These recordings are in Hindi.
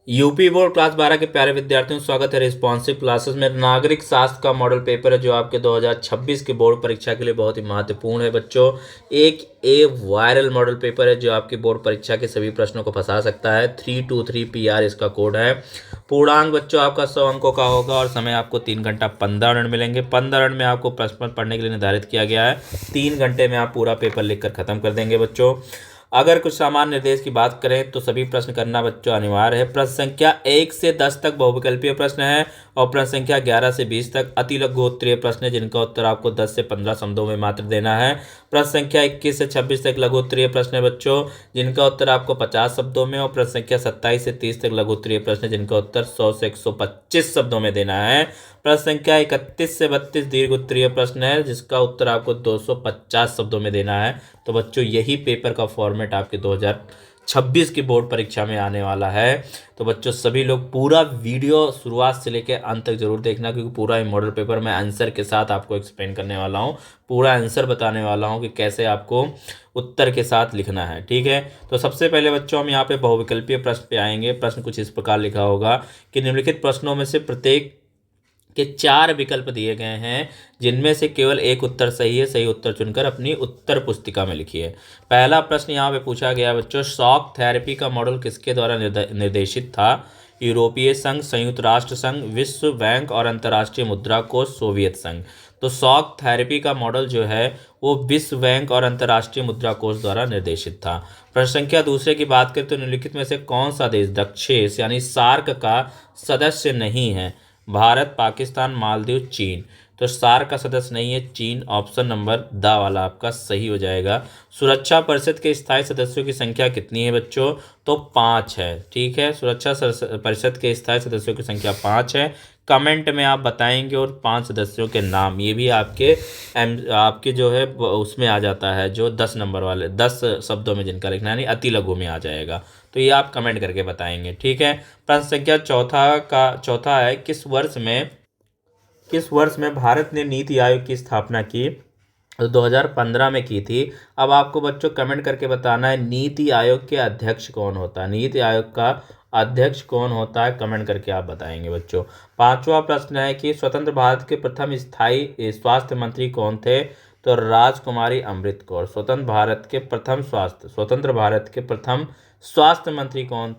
यूपी बोर्ड क्लास 12 के प्यारे विद्यार्थियों, स्वागत है रिस्पॉन्सिव क्लासेस में। नागरिक शास्त्र का मॉडल पेपर है जो आपके 2026 के बोर्ड परीक्षा के लिए बहुत ही महत्वपूर्ण है बच्चों। एक वायरल मॉडल पेपर है जो आपकी बोर्ड परीक्षा के सभी प्रश्नों को फंसा सकता है। 323 PR इसका कोड है। पूर्णांक बच्चों आपका 100 अंकों का होगा और समय आपको 3 घंटा 15 मिनट मिलेंगे। 15 मिनट में आपको प्रश्न पढ़ने के लिए निर्धारित किया गया है। 3 घंटे में आप पूरा पेपर लिखकर खत्म कर देंगे बच्चों। अगर कुछ सामान्य निर्देश की बात करें तो सभी प्रश्न करना बच्चों अनिवार्य है। प्रश्न संख्या 1 से 10 तक बहुविकल्पीय प्रश्न है और प्रश्न संख्या 11 से 20 तक अति लघु उत्तरीय प्रश्न है जिनका उत्तर आपको 10 से 15 शब्दों में मात्र देना है। प्रश्न संख्या 21 से 26 तक लघु उत्तरीय प्रश्न है बच्चों जिनका उत्तर आपको 50 शब्दों में, और प्रश्न संख्या 27 से 30 तक लघु उत्तरीय प्रश्न है जिनका उत्तर 100 से 125 शब्दों में देना है। प्रश्न संख्या 31 से 32 दीर्घ उत्तरीय प्रश्न है जिसका उत्तर आपको 250 शब्दों में देना है। तो बच्चों यही पेपर का फॉर्मेट आपके 2026 की बोर्ड परीक्षा में आने वाला है। तो बच्चों सभी लोग पूरा वीडियो शुरुआत से लेकर अंत तक जरूर देखना, क्योंकि पूरा ही मॉडल पेपर मैं आंसर के साथ आपको एक्सप्लेन करने वाला हूँ। पूरा आंसर बताने वाला हूँ कि कैसे आपको उत्तर के साथ लिखना है। ठीक है, तो सबसे पहले बच्चों हम यहाँ पे बहुविकल्पीय प्रश्न पे आएंगे। प्रश्न कुछ इस प्रकार लिखा होगा कि निम्नलिखित प्रश्नों में से प्रत्येक के 4 विकल्प दिए गए हैं जिनमें से केवल एक उत्तर सही है। सही उत्तर चुनकर अपनी उत्तर पुस्तिका में लिखिए। पहला प्रश्न यहाँ पे पूछा गया बच्चों, शॉक थेरेपी का मॉडल किसके द्वारा निर्देशित था? यूरोपीय संघ, संयुक्त राष्ट्र संघ, विश्व बैंक और अंतर्राष्ट्रीय मुद्रा कोष, सोवियत संघ। तो शॉक थेरेपी का मॉडल जो है वो विश्व बैंक और अंतर्राष्ट्रीय मुद्रा कोष द्वारा निर्देशित था। प्रश्न संख्या दूसरे की बात करें तो निम्नलिखित में से कौन सा देश दक्षेस यानी सार्क का सदस्य नहीं है? भारत, पाकिस्तान, मालदीव, चीन। तो सार्क का सदस्य नहीं है चीन। ऑप्शन नंबर दा वाला आपका सही हो जाएगा। सुरक्षा परिषद के स्थायी सदस्यों की संख्या कितनी है बच्चों? तो 5 है। ठीक है, सुरक्षा परिषद के स्थायी सदस्यों की संख्या 5 है। कमेंट में आप बताएंगे और 5 सदस्यों के नाम, ये भी आपके जो है उसमें आ जाता है, जो 10 नंबर वाले 10 शब्दों में जिनका लिखना है, यानी अति लघु में आ जाएगा। तो ये आप कमेंट करके बताएंगे। ठीक है, प्रश्न संख्या चौथा है, किस वर्ष में भारत ने नीति आयोग की स्थापना की? तो 2015 में की थी। अब आपको बच्चों कमेंट करके बताना है नीति आयोग के अध्यक्ष कौन होता है। नीति आयोग का अध्यक्ष कौन होता है, कमेंट करके आप बताएंगे बच्चों। पांचवा प्रश्न है कि स्वतंत्र भारत के प्रथम स्थायी स्वास्थ्य मंत्री कौन थे? तो राजकुमारी अमृत कौर। स्वतंत्र भारत के प्रथम स्वास्थ्य मंत्री कौन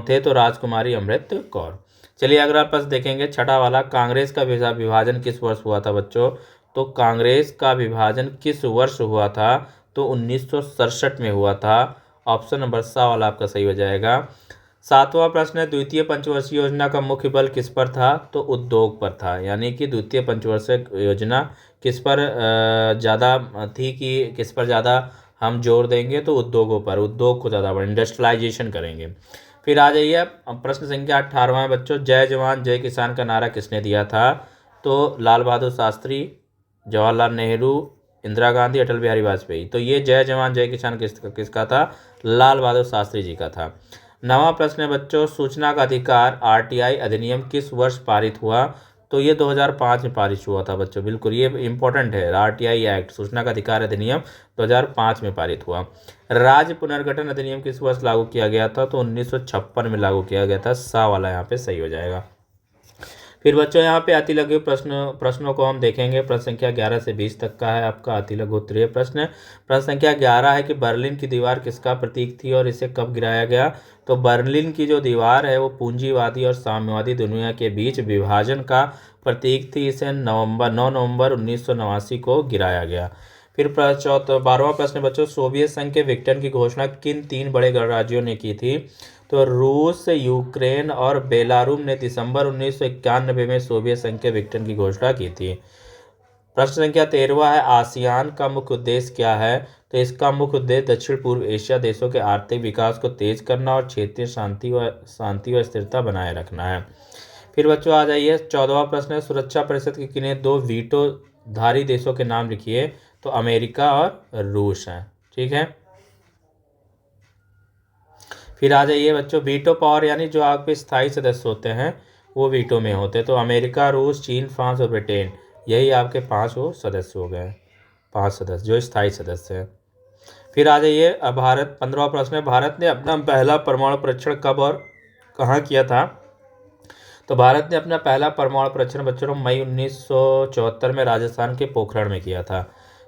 थे? तो राजकुमारी अमृत कौर। चलिए अगला प्रश्न देखेंगे, छठा वाला, कांग्रेस का विभाजन किस वर्ष हुआ था बच्चों? तो कांग्रेस का विभाजन किस वर्ष हुआ था? तो 1967 में हुआ था। ऑप्शन नंबर सा वाला आपका सही हो जाएगा। सातवां प्रश्न है, द्वितीय पंचवर्षीय योजना का मुख्य बल किस पर था? तो उद्योग पर था। यानी कि द्वितीय पंचवर्षीय योजना किस पर ज़्यादा थी, कि किस पर ज़्यादा हम जोर देंगे? तो उद्योगों पर, उद्योग को ज़्यादा इंडस्ट्रियलाइजेशन करेंगे। फिर आ जाइए प्रश्न संख्या 18वां है बच्चों, जय जवान जय किसान का नारा किसने दिया था? तो लाल बहादुर शास्त्री, जवाहरलाल नेहरू, इंदिरा गांधी, अटल बिहारी वाजपेयी। तो ये जय जवान जय किसान किसका था? लाल बहादुर शास्त्री जी का था। नवा प्रश्न है बच्चों, सूचना का अधिकार RTI अधिनियम किस वर्ष पारित हुआ? तो ये 2005 में पारित हुआ था बच्चों। बिल्कुल ये इंपॉर्टेंट है, RTI एक्ट, सूचना का अधिकार अधिनियम 2005 में पारित हुआ। राज्य पुनर्गठन अधिनियम किस वर्ष लागू किया गया था? तो 1956 में लागू किया गया था। सा वाला यहाँ पे सही हो जाएगा। फिर बच्चों यहाँ पे अति लघु प्रश्नों को हम देखेंगे। प्रश्न संख्या 11 से 20 तक का है आपका अति लघु उत्तरीय प्रश्न। प्रश्न संख्या 11 है कि बर्लिन की दीवार किसका प्रतीक थी और इसे कब गिराया गया? तो बर्लिन की जो दीवार है वो पूंजीवादी और साम्यवादी दुनिया के बीच विभाजन का प्रतीक थी। इसे 9 नवंबर 1989 को गिराया गया। फिर 12वां प्रश्न बच्चों, सोवियत संघ के विघटन की घोषणा किन 3 बड़े गणराज्यों ने की थी? तो रूस, यूक्रेन और बेलारूस ने दिसंबर 1991 में सोवियत संघ के विघटन की घोषणा की थी। प्रश्न संख्या 13वां है, आसियान का मुख्य उद्देश्य क्या है? तो इसका मुख्य उद्देश्य दक्षिण पूर्व एशिया देशों के आर्थिक विकास को तेज करना और क्षेत्रीय शांति व स्थिरता बनाए रखना है। फिर बच्चों आ जाइए 14वां प्रश्न है, सुरक्षा परिषद के किन्हें 2 वीटोधारी देशों के नाम लिखिए? तो अमेरिका और रूस हैं। ठीक है, फिर आ जाइए बच्चों, वीटो पावर यानी जो आपके स्थायी सदस्य होते हैं वो वीटो में होते हैं। तो अमेरिका, रूस, चीन, फ्रांस और ब्रिटेन, यही आपके 5 वो सदस्य हो गए। 5 सदस्य जो स्थायी सदस्य हैं। फिर आ जाइए, अब भारत 15वां प्रश्न है, भारत ने अपना पहला परमाणु परीक्षण कहाँ किया था? तो भारत ने अपना पहला परमाणु परीक्षण बच्चों मई 1974 में राजस्थान के पोखरण में किया था।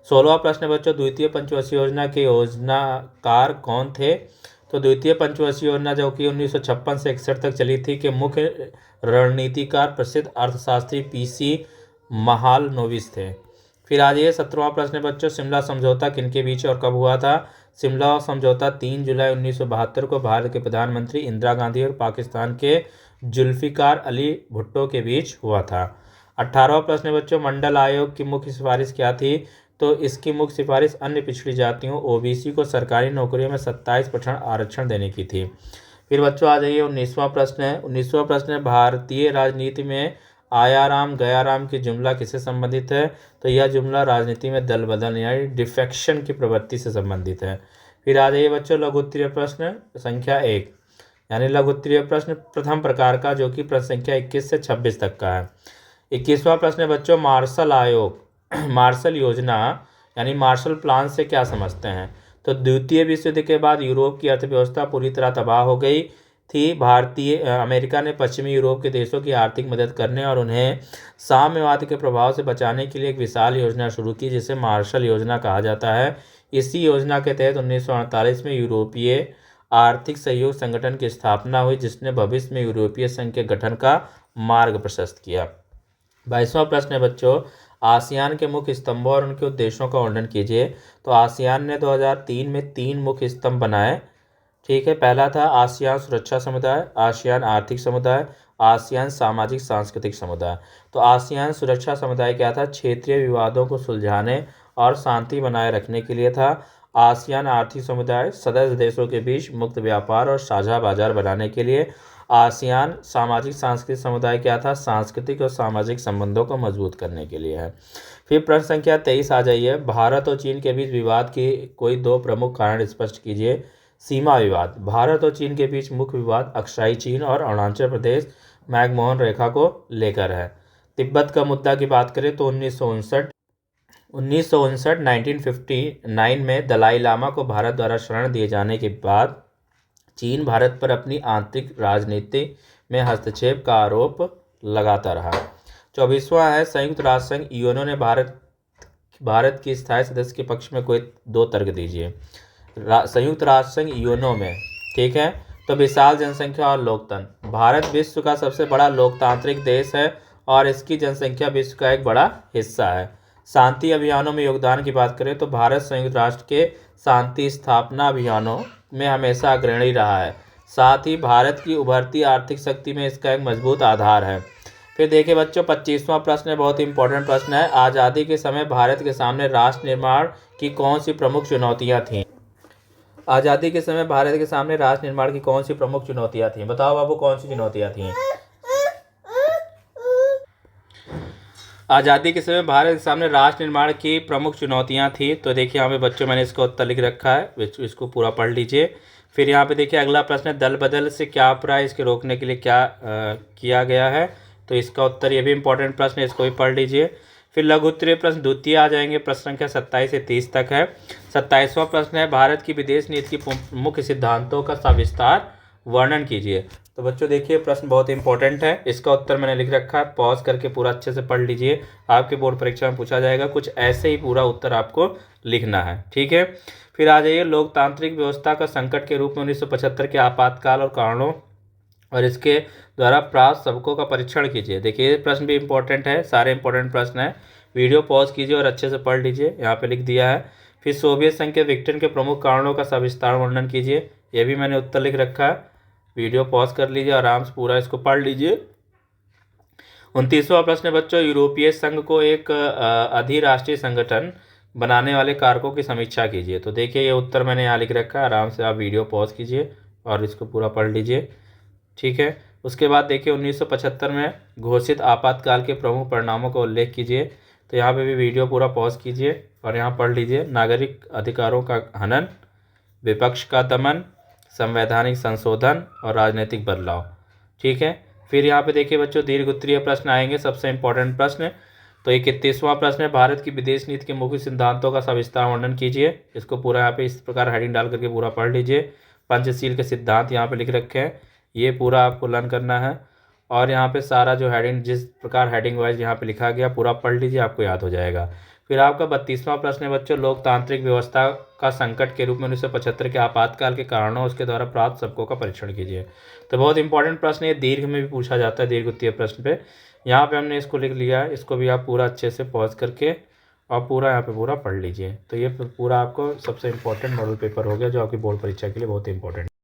16वां प्रश्न बच्चों, द्वितीय पंचवर्षीय योजना के योजनाकार कौन थे? तो द्वितीय पंचवर्षीय योजना जो कि 1956 से 61 तक चली थी, के मुख्य रणनीतिकार प्रसिद्ध अर्थशास्त्री पीसी महालनोबिस थे। फिर आ जाइए 17वां प्रश्न बच्चों, शिमला समझौता किनके बीच और कब हुआ था? शिमला समझौता 3 जुलाई 1972 को भारत के प्रधानमंत्री इंदिरा गांधी और पाकिस्तान के जुल्फिकार अली भुट्टो के बीच हुआ था। 18वां प्रश्न बच्चों, मंडल आयोग की मुख्य सिफारिश क्या थी? तो इसकी मुख्य सिफारिश अन्य पिछड़ी जातियों ओबीसी को सरकारी नौकरियों में 27% आरक्षण देने की थी। फिर बच्चों आ जाइए 19वां प्रश्न है। 19वां प्रश्न है, भारतीय राजनीति में आयाराम गयाराम की जुमला किससे संबंधित है? तो यह जुमला राजनीति में दल बदल यानी डिफेक्शन की प्रवृत्ति से संबंधित है। फिर आ जाइए बच्चों लघु उत्तरीय प्रश्न संख्या 1 यानी लघु उत्तरीय प्रश्न प्रथम प्रकार का, जो कि प्रश्न संख्या 21 से 26 तक का है। 21वां प्रश्न है बच्चों, मार्शल आयोग मार्शल योजना यानी मार्शल प्लान से क्या समझते हैं? तो द्वितीय विश्व युद्ध के बाद यूरोप की अर्थव्यवस्था पूरी तरह तबाह हो गई थी। अमेरिका ने पश्चिमी यूरोप के देशों की आर्थिक मदद करने और उन्हें साम्यवाद के प्रभाव से बचाने के लिए एक विशाल योजना शुरू की, जिसे मार्शल योजना कहा जाता है। इसी योजना के तहत 1948 में यूरोपीय आर्थिक सहयोग संगठन की स्थापना हुई, जिसने भविष्य में यूरोपीय संघ के गठन का मार्ग प्रशस्त किया। 22वां प्रश्न है बच्चों, आसियान के मुख्य स्तंभों और उनके उद्देश्यों का वर्णन कीजिए। तो आसियान ने 2003 में 3 मुख्य स्तंभ बनाए। ठीक है, पहला था आसियान सुरक्षा समुदाय, आसियान आर्थिक समुदाय, आसियान सामाजिक सांस्कृतिक समुदाय। तो आसियान सुरक्षा समुदाय क्या था? क्षेत्रीय विवादों को सुलझाने और शांति बनाए रखने के लिए था। आसियान आर्थिक समुदाय सदस्य देशों के बीच मुक्त व्यापार और साझा बाजार बनाने के लिए। आसियान सामाजिक सांस्कृतिक समुदाय क्या था? सांस्कृतिक और सामाजिक संबंधों को मजबूत करने के लिए है। फिर प्रश्न संख्या 23 आ जाइए, भारत और चीन के बीच विवाद की कोई 2 प्रमुख कारण स्पष्ट कीजिए। सीमा विवाद, भारत और चीन के बीच मुख्य विवाद अक्साई चीन और अरुणाचल प्रदेश मैकमोहन रेखा को लेकर है। तिब्बत का मुद्दा की बात करें तो 1959 में दलाई लामा को भारत द्वारा शरण दिए जाने के बाद चीन भारत पर अपनी आंतरिक राजनीति में हस्तक्षेप का आरोप लगाता रहा। 24वां है, संयुक्त राष्ट्र संघ यूएनओ ने भारत की स्थायी सदस्य के पक्ष में कोई 2 तर्क दीजिए। संयुक्त राष्ट्र संघ यूएनओ में, ठीक है, तो विशाल जनसंख्या और लोकतंत्र, भारत विश्व का सबसे बड़ा लोकतांत्रिक देश है और इसकी जनसंख्या विश्व का एक बड़ा हिस्सा है। शांति अभियानों में योगदान की बात करें तो भारत संयुक्त राष्ट्र के शांति स्थापना अभियानों में हमेशा अग्रणी रहा है। साथ ही भारत की उभरती आर्थिक शक्ति में इसका एक मजबूत आधार है। फिर देखिए बच्चों 25वां प्रश्न बहुत ही इंपॉर्टेंट प्रश्न है, आज़ादी के समय भारत के सामने राष्ट्र निर्माण की कौन सी प्रमुख चुनौतियां थीं? आज़ादी के समय भारत के सामने राष्ट्र निर्माण की कौन सी प्रमुख चुनौतियां थीं? बताओ बाबू, कौन सी चुनौतियां थीं? आज़ादी के समय भारत के सामने राष्ट्र निर्माण की प्रमुख चुनौतियां थी। तो देखिए यहाँ पे बच्चों मैंने इसका उत्तर लिख रखा है, इसको पूरा पढ़ लीजिए। फिर यहाँ पे देखिए अगला प्रश्न है, दल बदल से क्या अभिप्राय, इसके रोकने के लिए क्या किया गया है? तो इसका उत्तर ये भी इंपॉर्टेंट प्रश्न है, इसको भी पढ़ लीजिए। फिर लघु उत्तरीय प्रश्न द्वितीय आ जाएंगे, प्रश्न संख्या 27 से 30 तक है। 27वां प्रश्न है, भारत की विदेश नीति की मुख्य सिद्धांतों का सविस्तार वर्णन कीजिए। तो बच्चों देखिए प्रश्न बहुत इंपॉर्टेंट है, इसका उत्तर मैंने लिख रखा है, पॉज करके पूरा अच्छे से पढ़ लीजिए, आपके बोर्ड परीक्षा में पूछा जाएगा। कुछ ऐसे ही पूरा उत्तर आपको लिखना है, ठीक है। फिर आ जाइए, लोकतांत्रिक व्यवस्था का संकट के रूप में 1975 के आपातकाल और कारणों और इसके द्वारा प्राप्त सबकों का परीक्षण कीजिए। देखिए ये प्रश्न भी इंपॉर्टेंट है, सारे इंपॉर्टेंट प्रश्न है, वीडियो पॉज कीजिए और अच्छे से पढ़ लीजिए, यहाँ पे लिख दिया है। फिर सोवियत संघ के विघटन के प्रमुख कारणों का सविस्तार वर्णन कीजिए, ये भी मैंने उत्तर लिख रखा है, वीडियो पॉज कर लीजिए, आराम से पूरा इसको पढ़ लीजिए। 29वां प्रश्न बच्चों, यूरोपीय संघ को एक अधिराष्ट्रीय संगठन बनाने वाले कारकों की समीक्षा कीजिए। तो देखिए ये उत्तर मैंने यहाँ लिख रखा है, आराम से आप वीडियो पॉज कीजिए और इसको पूरा पढ़ लीजिए, ठीक है। उसके बाद देखिए 1975 में घोषित आपातकाल के प्रमुख परिणामों का उल्लेख कीजिए। तो यहाँ पे भी वीडियो पूरा पॉज कीजिए और यहाँ पढ़ लीजिए, नागरिक अधिकारों का हनन, विपक्ष का दमन, संवैधानिक संशोधन और राजनीतिक बदलाव, ठीक है। फिर यहाँ पे देखिए बच्चों दीर्घ उत्तरीय प्रश्न आएंगे, सबसे इंपॉर्टेंट प्रश्न। तो 31वां प्रश्न है, भारत की विदेश नीति के मुख्य सिद्धांतों का सविस्तार वर्णन कीजिए। इसको पूरा यहाँ पे इस प्रकार हेडिंग डाल करके पूरा पढ़ लीजिए। पंचशील के सिद्धांत यहाँ पे लिख रखे हैं, ये पूरा आपको लर्न करना है। और यहाँ पे सारा जो हेडिंग जिस प्रकार हेडिंग वाइज यहाँ पे लिखा गया पूरा पढ़ लीजिए, आपको याद हो जाएगा। फिर आपका 32वां प्रश्न है बच्चों, लोकतांत्रिक व्यवस्था का संकट के रूप में 1975 के आपातकाल के कारणों उसके द्वारा प्राप्त सबकों का परीक्षण कीजिए। तो बहुत इंपॉर्टेंट प्रश्न है, दीर्घ में भी पूछा जाता है, दीर्घ उत्तीय प्रश्न पे। यहाँ पे हमने इसको लिख लिया है, इसको भी आप पूरा अच्छे से पॉज करके और पूरा यहाँ पे पूरा पढ़ लीजिए। तो ये पूरा आपको सबसे इंपॉर्टेंट मॉडल पेपर हो गया जो आपकी बोर्ड परीक्षा के लिए बहुत इंपॉर्टेंट